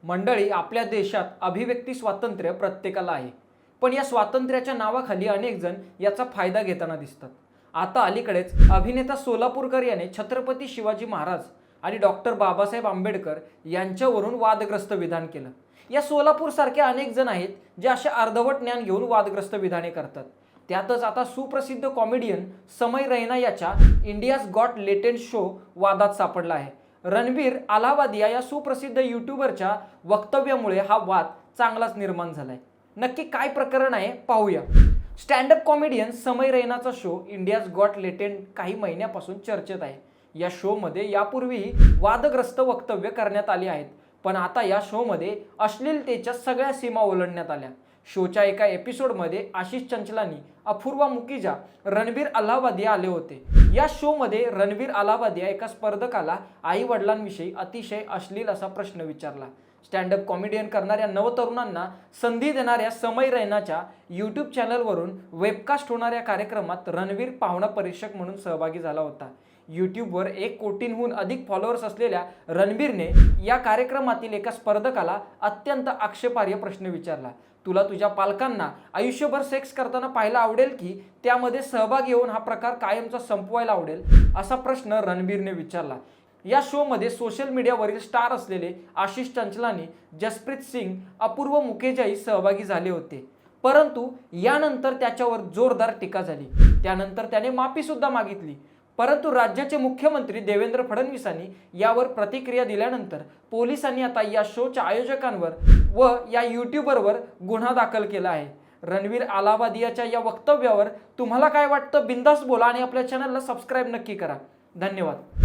मंडळी, आपल्या देशात अभिव्यक्ती स्वातंत्र्य प्रत्येकाला आहे, पण या स्वातंत्र्याच्या नावाखाली अनेक जण याचा फायदा घेताना दिसतात। आता अलीकडेच अभिनेता सोलापूरकर याने छत्रपती शिवाजी महाराज आणि डॉक्टर बाबासाहेब आंबेडकर यांच्यावरून वादग्रस्त विधान केलं। या सोलापूर सारखे अनेक जण आहेत जे असे अर्धवट ज्ञान घेऊन वादग्रस्त विधाने करतात। त्यातच आता सुप्रसिद्ध कॉमेडियन समय रैना याच्या इंडियाज गॉट लेटेंट शो वादात सापडला आहे। रणवीर अलाहाबादिया या सुप्रसिद्ध यूट्यूबरच्या वक्तव्यामुळे हा वाद चांगलाच निर्माण झालाय। नक्की काय प्रकरण आहे पाहूया। स्टँड अप कॉमेडियन समय रैनाचा शो इंडियाज गॉट लेटेंट काही महिन्यापासून चर्चेत आहे। या शो मध्ये यापूर्वीही वादग्रस्त वक्तव्य करण्यात आली आहेत, पण आता या शो मध्ये अश्लीलतेच्या सगळ्या सीमा ओलांडण्यात आल्या। शोच्या एका एपिसोडमध्ये आशिष चंचलानी, अपूर्वा मुखिजा, रणवीर अलाहाबादिया आले होते। या शो मध्ये रणवीर अलाहाबादिया एका स्पर्धकाला आई वडिलांविषयी अतिशय अश्लील असा प्रश्न विचारला। स्टँड अप कॉमेडियन करणाऱ्या नवतरुणांना संधी देणाऱ्या समय रैनाच्या यूट्यूब चॅनलवरून वेबकास्ट होणाऱ्या कार्यक्रमात रणवीर पाहुणा परीक्षक म्हणून सहभागी झाला होता। यूट्यूबवर 1 कोटींहून अधिक फॉलोअर्स असलेल्या रणवीरने या कार्यक्रमातील एका स्पर्धकाला अत्यंत आक्षेपार्ह प्रश्न विचारला। तुला तुझ्या पालकांना आयुष्यभर सेक्स करताना पाहायला आवडेल की त्यामध्ये सहभागी होऊन हा प्रकार कायमचा संपवायला आवडेल, असा प्रश्न रणवीरने विचारला। या शो मध्ये सोशल मीडियावरील स्टार असलेले आशिष चंचलानी, जसप्रीत सिंग, अपूर्व मुखिजाही सहभागी झाले होते, परंतु यानंतर त्याच्यावर जोरदार टीका झाली। त्यानंतर त्याने माफी सुद्धा मागितली, परंतु राज्याचे मुख्यमंत्री देवेंद्र फडणवीसांनी यावर प्रतिक्रिया दिल्यानंतर पोलिसांनी आता या शोच्या आयोजकांवर व या यूट्यूबरवर गुन्हा दाखल केला आहे। रणवीर अलाहाबादियाच्या या वक्तव्यावर तुम्हाला काय वाटतं? बिंदास बोला आणि आपल्या चॅनलला सबस्क्राईब नक्की करा। धन्यवाद।